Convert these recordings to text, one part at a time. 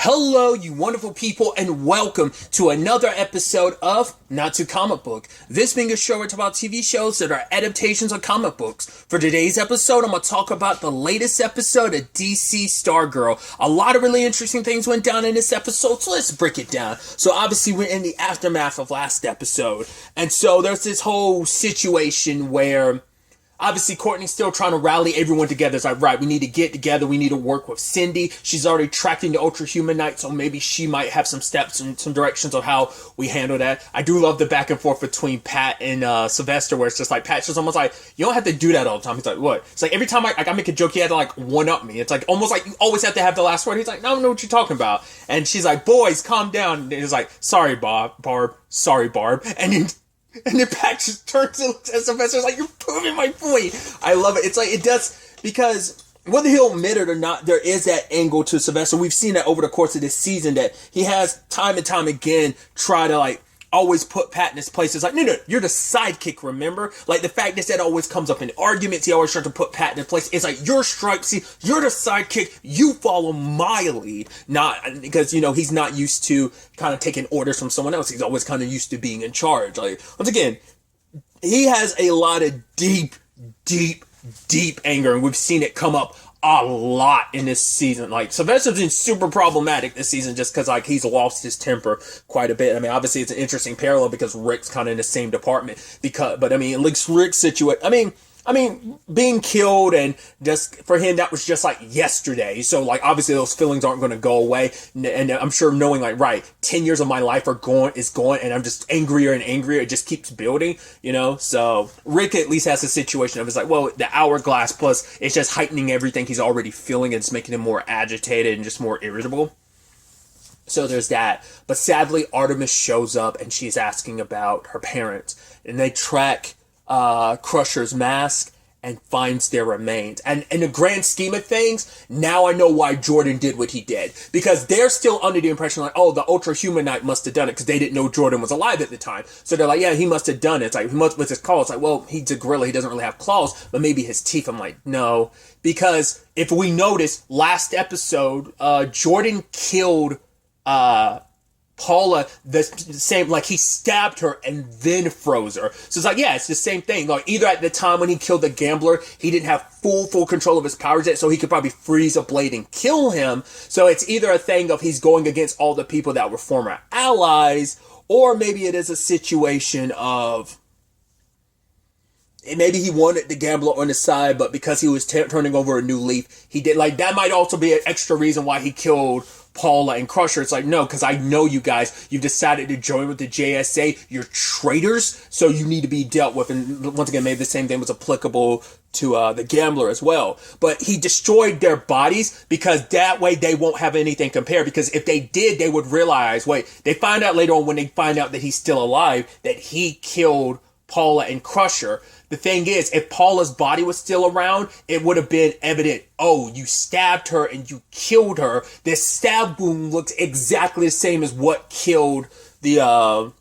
Hello, you wonderful people, and welcome to another episode of Not Too Comic Book. This being a show where we talk about TV shows that are adaptations of comic books. For today's episode, I'm going to talk about the latest episode of DC Stargirl. A lot of really interesting things went down in this episode, so let's break it down. So obviously we're in the aftermath of last episode, and so there's this whole situation where obviously, Courtney's still trying to rally everyone together. It's like, right, we need to get together. We need to work with Cindy. She's already tracking the Ultra Human Knight, so maybe she might have some steps and some directions on how we handle that. I do love the back and forth between Pat and Sylvester, where it's just like, Pat's just almost like, you don't have to do that all the time. He's like, what? It's like, every time I make a joke, he had to like one-up me. It's like, almost like you always have to have the last word. He's like, I don't know what you're talking about. And she's like, boys, calm down. And he's like, sorry, Barb. Sorry, Barb. And then Pat just turns to Sylvester's like, you're proving my point. I love it. It's like, it does, because whether he'll admit it or not, there is that angle to Sylvester. We've seen that over the course of this season, that he has time and time again try to like always put Pat in his place. It's like, no, you're the sidekick, remember? Like, the fact that always comes up in arguments, he always tries to put Pat in his place. It's like, you're Stripesy, you're the sidekick, you follow my lead. Not, because, you know, he's not used to kind of taking orders from someone else. He's always kind of used to being in charge. Like, once again, he has a lot of deep anger, and we've seen it come up a lot in this season. Like, Sylvester's been super problematic this season just because, like, he's lost his temper quite a bit. I mean, obviously, it's an interesting parallel because Rick's kind of in the same department. But I mean, like, Rick's situation, I mean, being killed, and just for him, that was just like yesterday. So, like, obviously, those feelings aren't going to go away. And I'm sure knowing, like, right, 10 years of my life is gone, and I'm just angrier and angrier. It just keeps building, you know? So, Rick at least has a situation of, it's like, well, the hourglass plus, it's just heightening everything he's already feeling, and it's making him more agitated and just more irritable. So there's that. But sadly, Artemis shows up, and she's asking about her parents. And they track Crusher's mask and finds their remains. And in the grand scheme of things, now I know why Jordan did what he did. Because they're still under the impression like, oh, the Ultra Human Knight must have done it, because they didn't know Jordan was alive at the time. So they're like, yeah, he must have done it. It's like, what's his claws? It's like, well, he's a gorilla, he doesn't really have claws, but maybe his teeth. I'm like, no. Because if we notice, last episode, Jordan killed Paula the same, like, he stabbed her and then froze her. So it's like, yeah, it's the same thing. Like, either at the time when he killed the gambler, he didn't have full control of his powers yet, so he could probably freeze a blade and kill him. So it's either a thing of he's going against all the people that were former allies, or maybe it is a situation of maybe he wanted the gambler on his side, but because he was turning over a new leaf, he did. Like, that might also be an extra reason why he killed Paula and Crusher. It's like, no, because I know you guys, you've decided to join with the JSA, you're traitors, so you need to be dealt with. And once again, maybe the same thing was applicable to the gambler as well. But he destroyed their bodies because that way they won't have anything compared, because if they did, they would realize, wait, they find out later on when they find out that he's still alive, that he killed Paula and Crusher. The thing is, if Paula's body was still around, it would have been evident, oh, you stabbed her and you killed her. This stab wound looks exactly the same as what killed the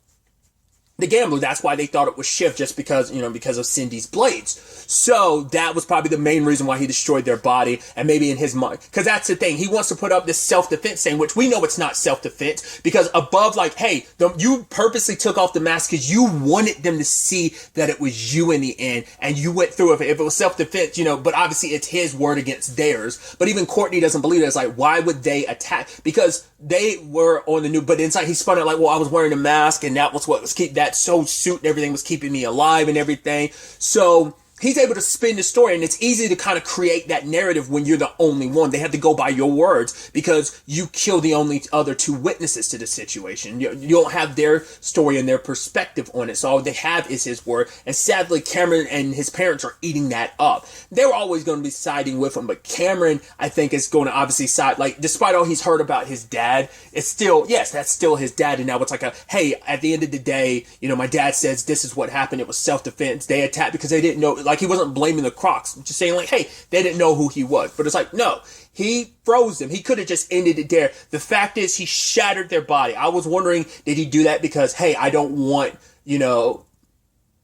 gambler. That's why they thought it was Shift, just because, you know, because of Cindy's blades. So that was probably the main reason why he destroyed their body, and maybe in his mind, because that's the thing, he wants to put up this self-defense thing, which we know it's not self-defense, because above, like, hey, you purposely took off the mask because you wanted them to see that it was you in the end, and you went through it. If it was self-defense, you know, but obviously it's his word against theirs. But even Courtney doesn't believe it. It's like, why would they attack? Because they were on the new, but inside he spun it like, well, I was wearing a mask, and that was what was that suit and everything was keeping me alive and everything. So he's able to spin the story, and it's easy to kind of create that narrative when you're the only one. They have to go by your words because you kill the only other two witnesses to the situation. You don't have their story and their perspective on it, so all they have is his word. And sadly, Cameron and his parents are eating that up. They were always going to be siding with him, but Cameron, I think, is going to obviously side, like, despite all he's heard about his dad, it's still, yes, that's still his dad, and now it's like a, hey, at the end of the day, you know, my dad says this is what happened, it was self-defense, they attacked because they didn't know, like, he wasn't blaming the Crocs, just saying like, hey, they didn't know who he was. But it's like, no, he froze them. He could have just ended it there. The fact is, he shattered their body. I was wondering, did he do that because, hey, I don't want, you know,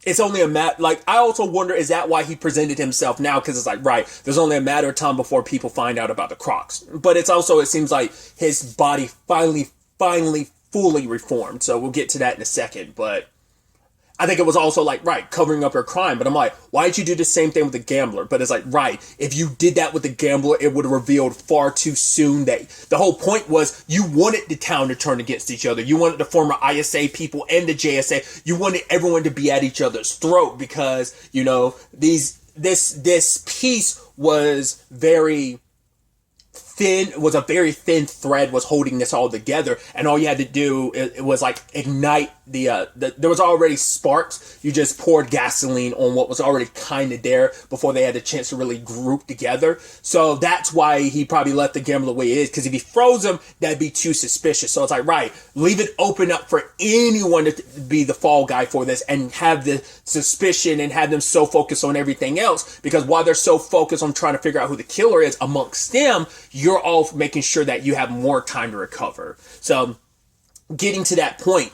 it's only a matter, like, I also wonder, is that why he presented himself now? Because it's like, right, there's only a matter of time before people find out about the Crocs. But it's also, it seems like his body finally fully reformed. So we'll get to that in a second. But I think it was also like, right, covering up her crime. But I'm like, why did you do the same thing with the gambler? But it's like, right, if you did that with the gambler, it would have revealed far too soon that the whole point was you wanted the town to turn against each other. You wanted the former ISA people and the JSA. You wanted everyone to be at each other's throat because, you know, this piece was very thin, was a very thin thread was holding this all together, and all you had to do, it was like ignite there was already sparks. You just poured gasoline on what was already kind of there before they had a chance to really group together. So that's why he probably left the gambler the way it is, because if he froze him, that'd be too suspicious. So it's like, right, leave it open up for anyone to be the fall guy for this and have the suspicion and have them so focused on everything else, because while they're so focused on trying to figure out who the killer is amongst them, you're all making sure that you have more time to recover. So getting to that point,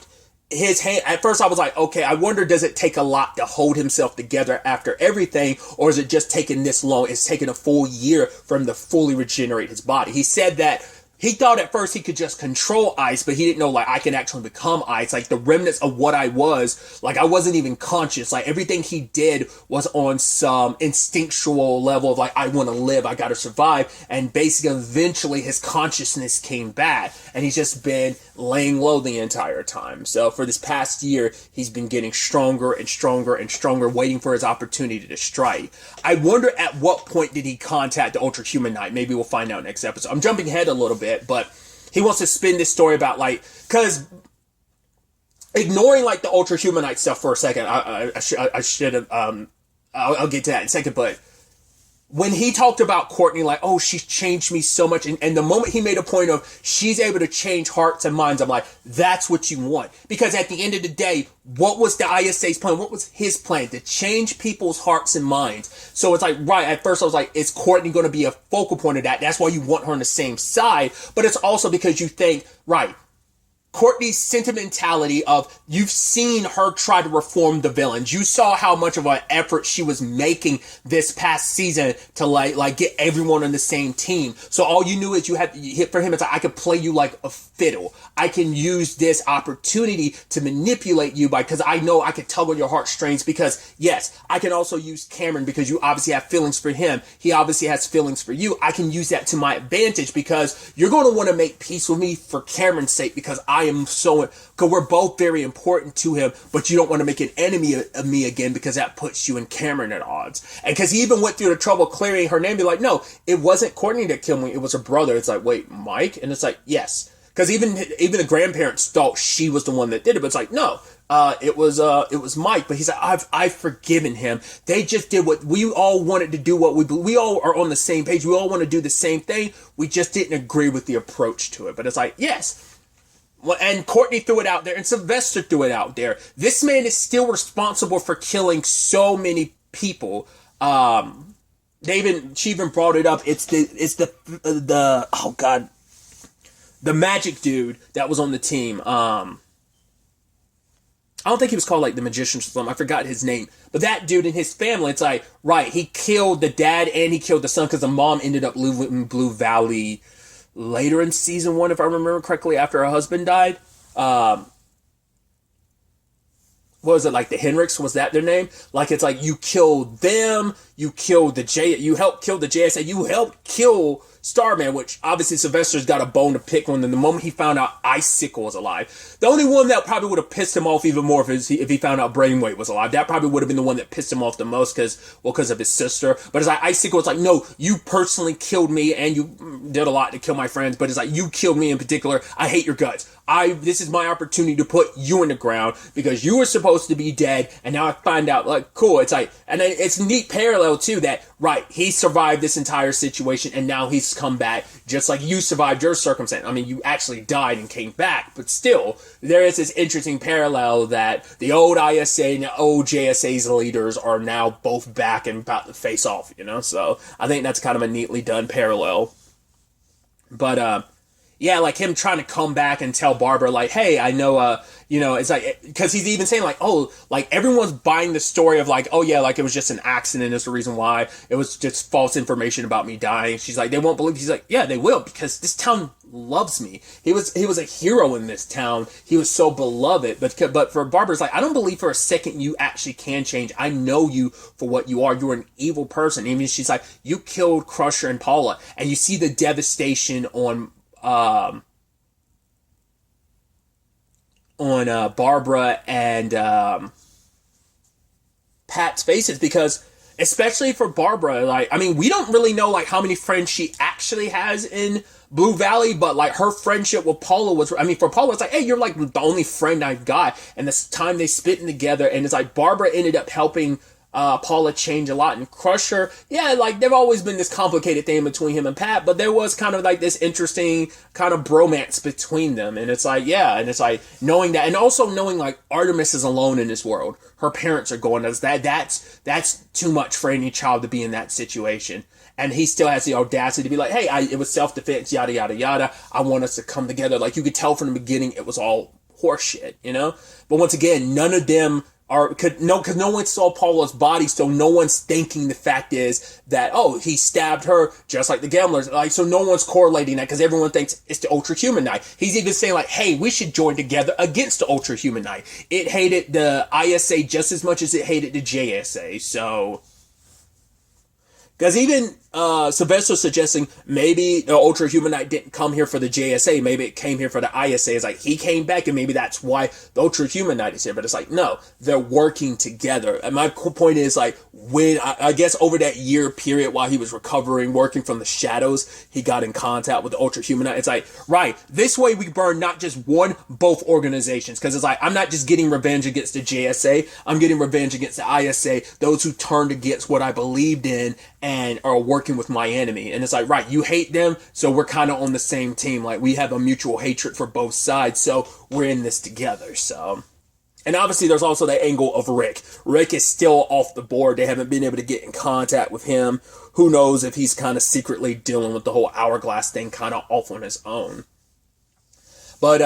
his hand, at first I was like, okay, I wonder, does it take a lot to hold himself together after everything, or is it just taking this long? It's taken a full year for him to fully regenerate his body. He said that he thought at first he could just control ice, but he didn't know, like, I can actually become ice. Like, the remnants of what I was, like, I wasn't even conscious. Like, everything he did was on some instinctual level of, like, I want to live, I got to survive. And basically, eventually, his consciousness came back. And he's just been laying low the entire time. So, for this past year, he's been getting stronger and stronger and stronger, waiting for his opportunity to strike. I wonder at what point did he contact the Ultra Human Knight? Maybe we'll find out next episode. I'm jumping ahead a little bit. But he wants to spin this story about, like, because ignoring, like, the Ultra Humanite stuff for a second, I should have, I'll get to that in a second, but when he talked about Courtney, like, oh, she's changed me so much, and the moment he made a point of she's able to change hearts and minds, I'm like, that's what you want. Because at the end of the day, what was the ISA's plan? What was his plan? To change people's hearts and minds. So it's like, right, at first I was like, is Courtney going to be a focal point of that? That's why you want her on the same side. But it's also because you think, right, Courtney's sentimentality of, you've seen her try to reform the villains. You saw how much of an effort she was making this past season to like get everyone on the same team. So all you knew is you had to hit for him. It's like, I could play you like a fiddle. I can use this opportunity to manipulate you because I know I can tug on your heartstrings, because yes, I can also use Cameron because you obviously have feelings for him. He obviously has feelings for you. I can use that to my advantage because you're going to want to make peace with me for Cameron's sake, because I am so, because we're both very important to him, but you don't want to make an enemy of me again because that puts you and Cameron at odds. And because he even went through the trouble clearing her name, be like, no, it wasn't Courtney that killed me, it was her brother. It's like, wait, Mike? And it's like, yes. Because even the grandparents thought she was the one that did it, but it's like, no, it was Mike. But he's like, I've forgiven him. They just did what we all wanted to do. What we all are on the same page. We all want to do the same thing. We just didn't agree with the approach to it. But it's like, yes. Well, and Courtney threw it out there, and Sylvester threw it out there. This man is still responsible for killing so many people. She even brought it up. It's the oh god, the magic dude that was on the team. I don't think he was called like the magician or something. I forgot his name. But that dude and his family, it's like, right, he killed the dad and he killed the son because the mom ended up living in Blue Valley later in season 1, if I remember correctly, after her husband died. What was it, like the Henriks? Was that their name? Like, it's like, you killed them, you helped kill the JSA, you helped kill Starman, which obviously Sylvester's got a bone to pick on. And the moment he found out Icicle was alive, the only one that probably would have pissed him off even more if he found out Brainwave was alive, that probably would have been the one that pissed him off the most because of his sister. But it's like, Icicle, it's like, no, you personally killed me and you did a lot to kill my friends, but it's like, you killed me in particular. I hate your guts. This is my opportunity to put you in the ground because you were supposed to be dead, and now I find out, like, cool. It's like, and it's a neat parallel too that, right, he survived this entire situation and now he's come back just like you survived your circumstance. I mean, you actually died and came back, but still, there is this interesting parallel that the old ISA and the old JSA's leaders are now both back and about to face off, you know? So I think that's kind of a neatly done parallel. But Yeah, like him trying to come back and tell Barbara, like, hey, I know, it's like, because he's even saying, like, oh, like, everyone's buying the story of, like, oh, yeah, like, it was just an accident is the reason why. It was just false information about me dying. She's like, they won't believe. He's like, yeah, they will, because this town loves me. He was a hero in this town. He was so beloved. But for Barbara's like, I don't believe for a second you actually can change. I know you for what you are. You're an evil person. Even she's like, you killed Crusher and Paula. And you see the devastation on Barbara and Pat's faces, because especially for Barbara, like, I mean, we don't really know like how many friends she actually has in Blue Valley, but like her friendship with Paula was, I mean, for Paula, it's like, hey, you're like the only friend I've got. And this time they spit in together, and it's like Barbara ended up helping Paula changed a lot. And Crusher, yeah, like there've always been this complicated thing between him and Pat, but there was kind of like this interesting kind of bromance between them. And it's like, yeah, and it's like knowing that, and also knowing like Artemis is alone in this world. Her parents are going, that's too much for any child to be in that situation. And he still has the audacity to be like, hey, it was self-defense, yada, yada, yada. I want us to come together. Like, you could tell from the beginning it was all horseshit, you know? But once again, none of them because no one saw Paula's body, so no one's thinking the fact is that, oh, he stabbed her just like the gamblers. Like, so no one's correlating that, because everyone thinks it's the Ultra Human Knight. He's even saying like, hey, we should join together against the Ultra Human Knight. It hated the ISA just as much as it hated the JSA, so... Because even Sylvester suggesting maybe the Ultra Human Knight didn't come here for the JSA, maybe it came here for the ISA. It's like he came back and maybe that's why the Ultra Human Knight is here. But it's like, no, they're working together. And my point is like, when I guess over that year period while he was recovering, working from the shadows, he got in contact with the Ultra Human Knight. It's like, right, this way we burn not just one, both organizations. Because it's like, I'm not just getting revenge against the JSA, I'm getting revenge against the ISA, those who turned against what I believed in and are working with my enemy. And it's like, right, you hate them, so we're kind of on the same team. Like, we have a mutual hatred for both sides, so we're in this together. So, and obviously there's also the angle of Rick. Rick is still off the board. They haven't been able to get in contact with him. Who knows if he's kind of secretly dealing with the whole hourglass thing kind of off on his own. But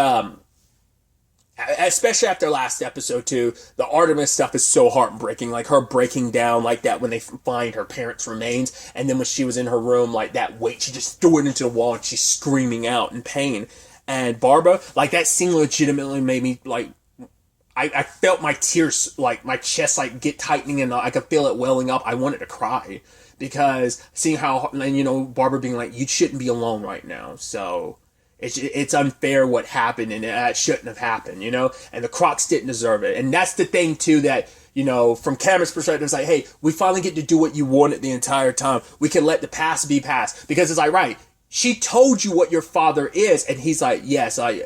especially after last episode too, the Artemis stuff is so heartbreaking. Like her breaking down like that when they find her parents' remains, and then when she was in her room, like that weight, she just threw it into the wall and she's screaming out in pain. And Barbara, like that scene legitimately made me like, I felt my tears, like my chest like get tightening, and I could feel it welling up. I wanted to cry because seeing how, and you know, Barbara being like, you shouldn't be alone right now. So it's unfair what happened, and it shouldn't have happened, you know? And the Crocs didn't deserve it. And that's the thing, too, that, you know, from Cameron's perspective, it's like, hey, we finally get to do what you wanted the entire time. We can let the past be past. Because it's like, right, she told you what your father is. And he's like, yes, I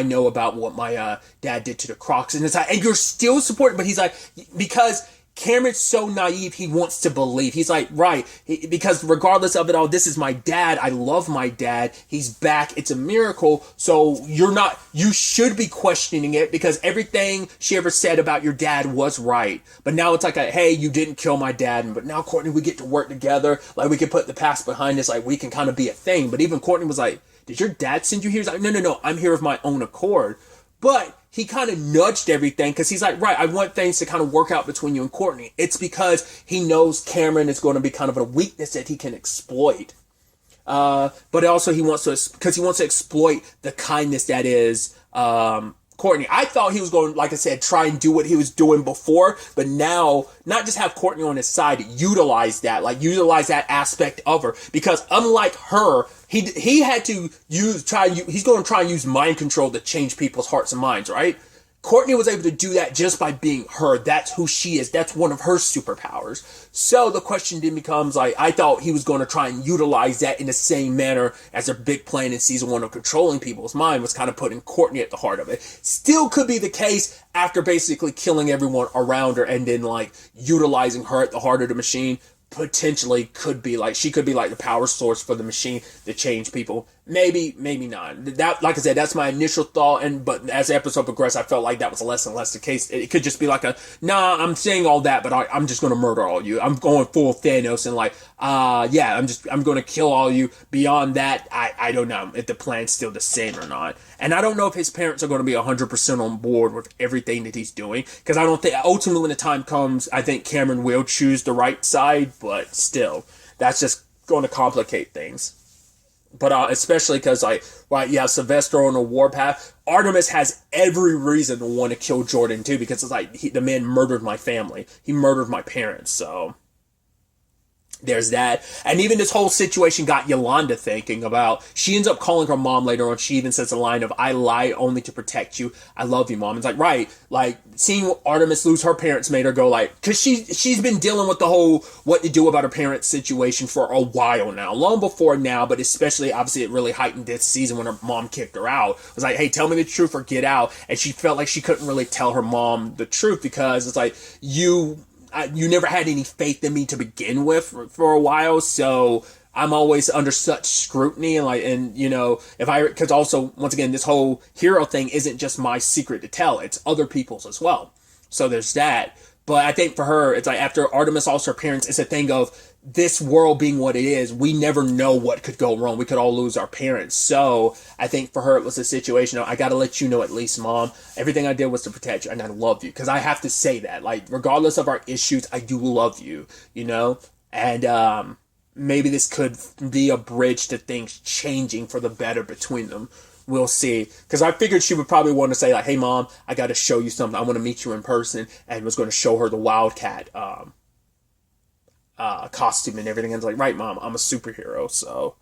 know about what my dad did to the Crocs. And it's like, and you're still supporting, but he's like, because Cameron's so naive, he wants to believe. He's like, right, because regardless of it all, this is my dad. I love my dad. He's back. It's a miracle. So you should be questioning it, because everything she ever said about your dad was right. But now it's like, hey, you didn't kill my dad. But now, Courtney, we get to work together. Like, we can put the past behind us. Like, we can kind of be a thing. But even Courtney was like, did your dad send you here? He's like, no, I'm here of my own accord. But he kind of nudged everything, because he's like, right, I want things to kind of work out between you and Courtney. It's because he knows Cameron is going to be kind of a weakness that he can exploit. But also he wants to exploit the kindness that is Courtney. I thought he was going, like I said, try and do what he was doing before, but now not just have Courtney on his side, utilize that aspect of her, because unlike her, he had to he's going to try and use mind control to change people's hearts and minds, right? Courtney was able to do that just by being her. That's who she is. That's one of her superpowers. So the question then becomes, like, I thought he was going to try and utilize that in the same manner as their big plan in season 1 of controlling people's mind, was kind of putting Courtney at the heart of it. Still could be the case after basically killing everyone around her, and then like utilizing her at the heart of the machine. Potentially could be like, she could be like the power source for the machine to change people. maybe not. That, like I said, that's my initial thought. But as the episode progressed, I felt like that was less and less the case. It could just be like I'm saying all that, but I'm just going to murder all of you. I'm going full Thanos and I'm going to kill all of you. Beyond that, I don't know if the plan's still the same or not. And I don't know if his parents are going to be 100% on board with everything that he's doing. Because I don't think, ultimately when the time comes, I think Cameron will choose the right side. But still, that's just going to complicate things. But especially because, you have Sylvester on a warpath. Artemis has every reason to want to kill Jordan, too, because it's like, the man murdered my family. He murdered my parents, so there's that. And even this whole situation got Yolanda thinking about, she ends up calling her mom later on. She even says a line of, I lie only to protect you. I love you, Mom. It's like, right. Like, seeing Artemis lose her parents made her go like, cause she's been dealing with the whole what to do about her parents situation for a while now. Long before now, but especially, obviously, it really heightened this season when her mom kicked her out. It was like, hey, tell me the truth or get out. And she felt like she couldn't really tell her mom the truth because it's like, you never had any faith in me to begin with for a while, so I'm always under such scrutiny because also, once again, this whole hero thing isn't just my secret to tell, it's other people's as well. So there's that. But I think for her, it's like after Artemis lost her parents, it's a thing of this world being what it is, we never know what could go wrong. We could all lose our parents. So I think for her, it was a situation of, I got to let you know at least, Mom, everything I did was to protect you and I love you. Because I have to say that, like, regardless of our issues, I do love you, And maybe this could be a bridge to things changing for the better between them. We'll see. Because I figured she would probably want to say, like, hey, Mom, I got to show you something. I want to meet you in person. And was going to show her the Wildcat costume and everything. And it's like, right, Mom, I'm a superhero. So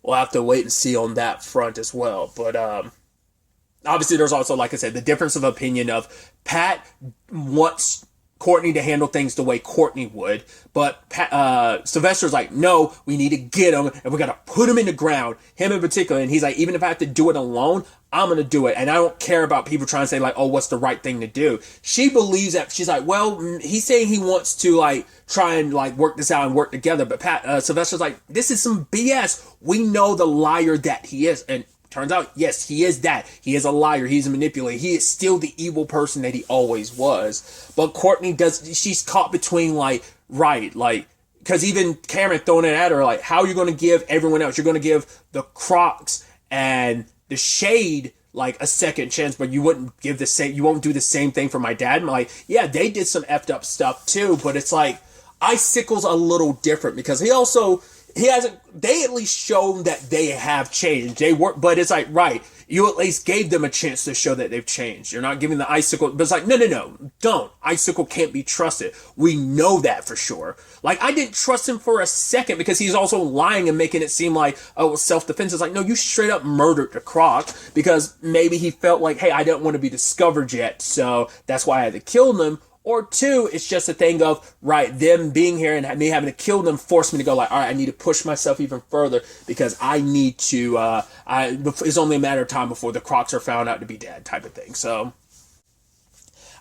we'll have to wait and see on that front as well. But obviously, there's also, like I said, the difference of opinion of Pat wants Courtney to handle things the way Courtney would, but Sylvester's like, no, we need to get him, and we got to put him in the ground, him in particular, and he's like, even if I have to do it alone, I'm going to do it, and I don't care about people trying to say, like, oh, what's the right thing to do. She believes that, she's like, well, he's saying he wants to, like, try and, like, work this out and work together, but Sylvester's like, this is some BS. We know the liar that he is, and turns out, yes, he is that. He is a liar. He's a manipulator. He is still the evil person that he always was. But Courtney she's caught between, because even Cameron throwing it at her, like, how are you going to give everyone else? You're going to give the Crocs and the Shade, like, a second chance, but you won't do the same thing for my dad. I'm like, yeah, they did some effed up stuff too, but it's like, Icicle's a little different because they at least shown that they have changed. But it's like, right, you at least gave them a chance to show that they've changed. You're not giving the Icicle, but it's like, no, don't. Icicle can't be trusted. We know that for sure. Like, I didn't trust him for a second because he's also lying and making it seem like, oh, self-defense. It's like, no, you straight up murdered the Croc because maybe he felt like, hey, I don't want to be discovered yet, so that's why I had to kill them. Or two, it's just a thing of, right, them being here and me having to kill them forced me to go like, all right, I need to push myself even further because I need to, it's only a matter of time before the Crocs are found out to be dead type of thing. So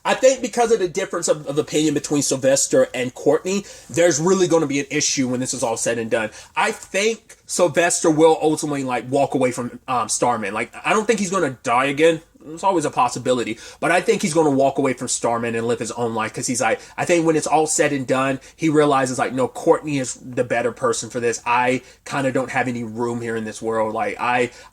I think because of the difference of opinion between Sylvester and Courtney, there's really going to be an issue when this is all said and done. I think Sylvester will ultimately, like, walk away from Starman. Like, I don't think he's going to die again. It's always a possibility, but I think he's going to walk away from Starman and live his own life because he's like, I think when it's all said and done, he realizes, like, no, Courtney is the better person for this. I kind of don't have any room here in this world. Like,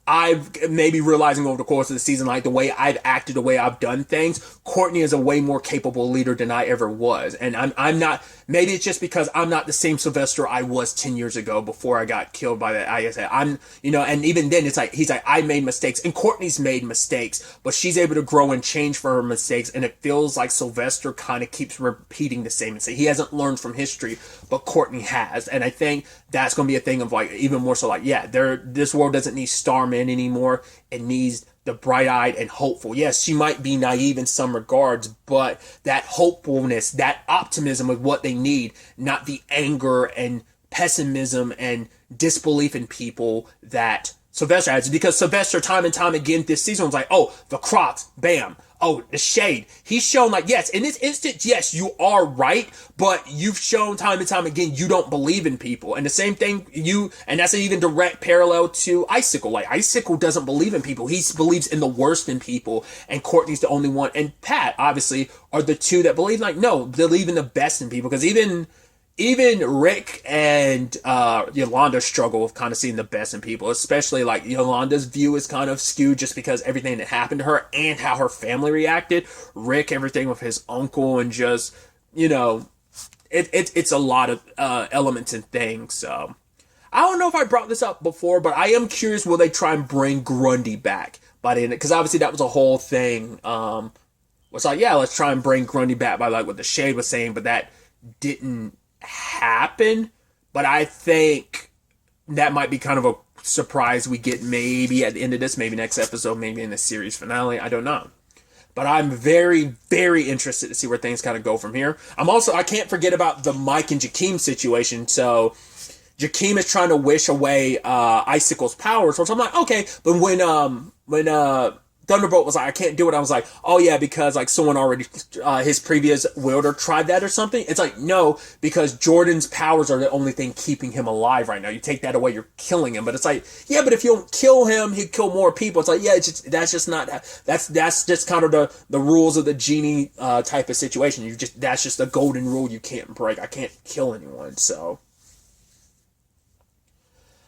I've maybe realizing over the course of the season, like, the way I've acted, the way I've done things, Courtney is a way more capable leader than I ever was. And I'm not, maybe it's just because I'm not the same Sylvester I was 10 years ago before I got killed by that ISA. and even then it's like, he's like, I made mistakes and Courtney's made mistakes, but she's able to grow and change for her mistakes, and it feels like Sylvester kind of keeps repeating the same mistake. He hasn't learned from history, but Courtney has, and I think that's going to be a thing of, like, even more so, like, yeah, this world doesn't need Starman anymore. It needs the bright-eyed and hopeful. Yes, she might be naive in some regards, but that hopefulness, that optimism is what they need, not the anger and pessimism and disbelief in people that Sylvester has, because Sylvester time and time again this season was like, oh, the Crocs, bam. Oh, the shade. He's shown like, yes, in this instance, yes, you are right, but you've shown time and time again you don't believe in people. And the same thing and that's an even direct parallel to Icicle. Like, Icicle doesn't believe in people. He believes in the worst in people, and Courtney's the only one. And Pat, obviously, are the two that believe, like, no, believe in the best in people. Because even Rick and Yolanda struggle with kind of seeing the best in people, especially like Yolanda's view is kind of skewed just because everything that happened to her and how her family reacted. Rick, everything with his uncle, and just, it's a lot of elements and things. So I don't know if I brought this up before, but I am curious, will they try and bring Grundy back by the end? Because obviously that was a whole thing. It's like, yeah, let's try and bring Grundy back by like what the Shade was saying, but that didn't happen. But I think that might be kind of a surprise we get maybe at the end of this, maybe next episode, maybe in the series finale. I don't know. But I'm very, very interested to see where things kind of go from here. I can't forget about the Mike and Jakeem situation. So Jakeem is trying to wish away Icicle's powers. So I'm like, okay. But when Thunderbolt was like, I can't do it, I was like, oh yeah, because like someone already, his previous wielder tried that or something. It's like, no, because Jordan's powers are the only thing keeping him alive right now. You take that away, you're killing him. But it's like, yeah, but if you don't kill him, he'd kill more people. It's like, yeah, that's just kind of the rules of the genie type of situation. That's just a golden rule you can't break. I can't kill anyone, so.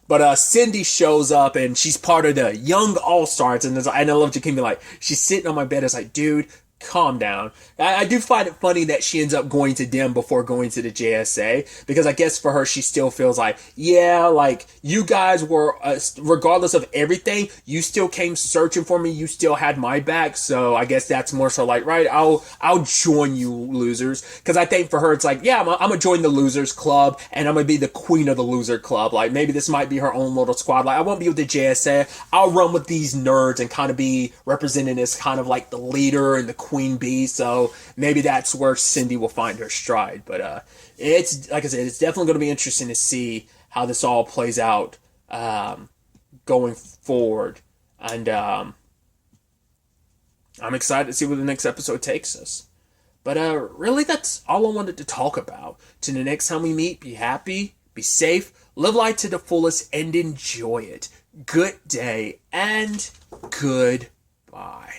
But Cindy shows up, and she's part of the Young All-Stars, and I love Jakeem be like, she's sitting on my bed, it's like, dude, calm down. I do find it funny that she ends up going to them before going to the JSA, because I guess for her, she still feels like, yeah, like, you guys were, regardless of everything, you still came searching for me, you still had my back, so I guess that's more so like, right, I'll join you losers, because I think for her, it's like, yeah, I'm gonna join the losers club, and I'm gonna be the queen of the loser club, like, maybe this might be her own little squad, like, I won't be with the JSA, I'll run with these nerds, and kind of be represented as kind of like the leader and the queen bee, so maybe that's where Cindy will find her stride. But it's, like I said, it's definitely going to be interesting to see how this all plays out going forward, and I'm excited to see where the next episode takes us. But really, that's all I wanted to talk about. Till the next time we meet, be happy, be safe, live life to the fullest, and enjoy it. Good day and goodbye.